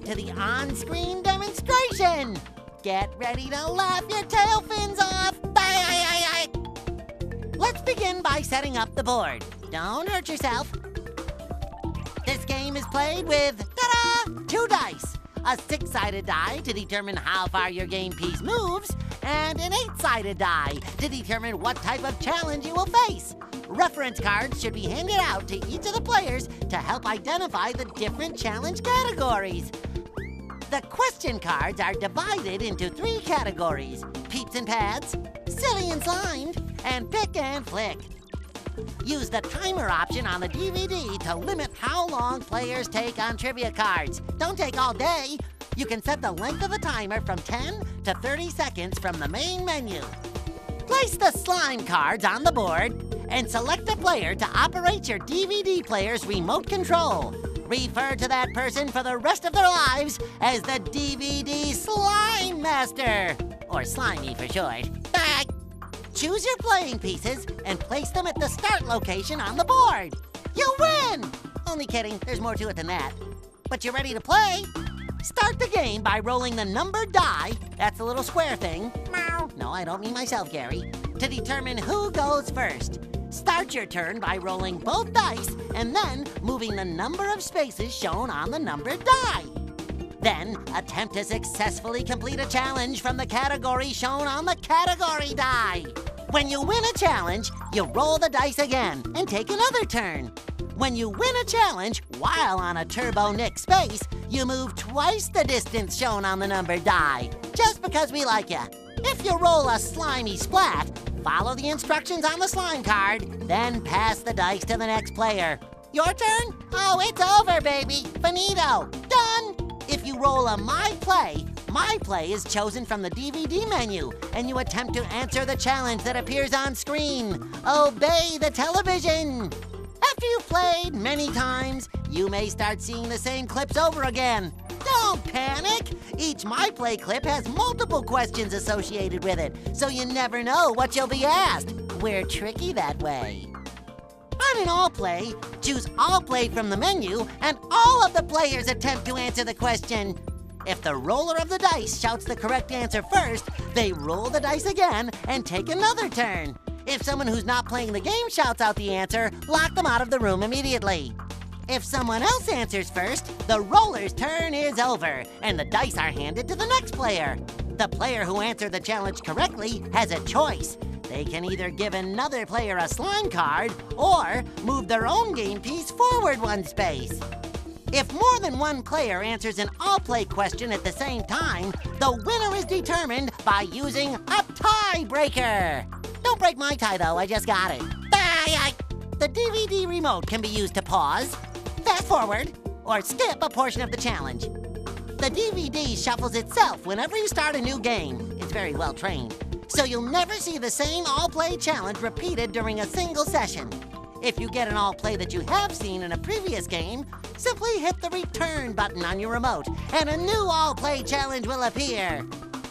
to the on-screen demonstration. Get ready to laugh your tail fins off. Let's begin by setting up the board. Don't hurt yourself. This game is played with, ta-da, 2 dice. A 6-sided die to determine how far your game piece moves, and an 8-sided die to determine what type of challenge you will face. Reference cards should be handed out to each of the players to help identify the different challenge categories. The question cards are divided into 3 categories: peeps and pads, silly and slimed, and pick and flick. Use the timer option on the DVD to limit how long players take on trivia cards. Don't take all day. You can set the length of the timer from 10 to 30 seconds from the main menu. Place the slime cards on the board and select a player to operate your DVD player's remote control. Refer to that person for the rest of their lives as the DVD Slime Master, or Slimy for short. Choose your playing pieces and place them at the start location on the board. You win! Only kidding, there's more to it than that. But you ready to play? Start the game by rolling the numbered die, that's the little square thing. No, I don't mean myself, Gary. To determine who goes first. Start your turn by rolling both dice and then moving the number of spaces shown on the numbered die. Then, attempt to successfully complete a challenge from the category shown on the category die. When you win a challenge, you roll the dice again and take another turn. When you win a challenge while on a Turbo Nick space, you move twice the distance shown on the numbered die, just because we like ya. If you roll a slimy splat, follow the instructions on the slime card, then pass the dice to the next player. Your turn? Oh, it's over, baby. Finito. Done. If you roll a My Play is chosen from the DVD menu, and you attempt to answer the challenge that appears on screen. Obey the television. After you've played many times, you may start seeing the same clips over again. Don't panic. Each My Play clip has multiple questions associated with it, so you never know what you'll be asked. We're tricky that way. On an All Play, choose All Play from the menu, and all of the players attempt to answer the question. If the roller of the dice shouts the correct answer first, they roll the dice again and take another turn. If someone who's not playing the game shouts out the answer, lock them out of the room immediately. If someone else answers first, the roller's turn is over, and the dice are handed to the next player. The player who answered the challenge correctly has a choice. They can either give another player a slime card or move their own game piece forward 1 space. If more than one player answers an all-play question at the same time, the winner is determined by using a tiebreaker. Don't break my tie, though. I just got it. The DVD remote can be used to pause, fast forward, or skip a portion of the challenge. The DVD shuffles itself whenever you start a new game. It's very well trained. So you'll never see the same all-play challenge repeated during a single session. If you get an all-play that you have seen in a previous game, simply hit the return button on your remote, and a new all-play challenge will appear.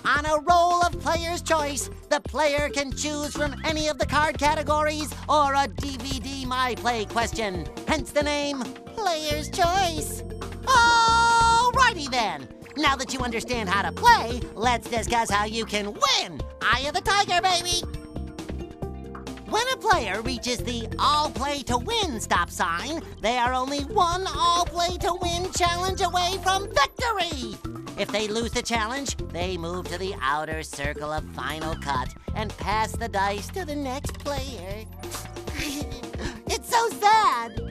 On a roll of player's choice, the player can choose from any of the card categories or a DVD My Play question, hence the name Player's Choice. Alrighty then. Now that you understand how to play, let's discuss how you can win. Eye of the tiger, baby. When a player reaches the All Play to Win stop sign, they are only one All Play to Win challenge away from victory. If they lose the challenge, they move to the outer circle of Final Cut and pass the dice to the next player. It's so sad.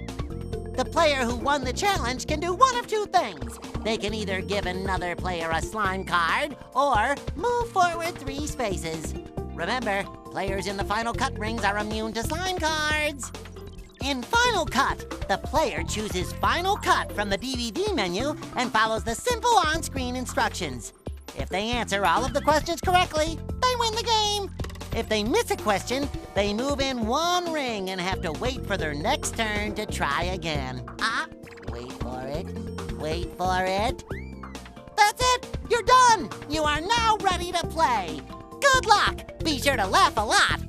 The player who won the challenge can do one of 2 things. They can either give another player a slime card or move forward 3 spaces. Remember, players in the Final Cut rings are immune to slime cards. In Final Cut, the player chooses Final Cut from the DVD menu and follows the simple on-screen instructions. If they answer all of the questions correctly, they win the game. If they miss a question, they move in 1 ring and have to wait for their next turn to try again. Wait for it. Wait for it. That's it! You're done! You are now ready to play. Good luck! Be sure to laugh a lot.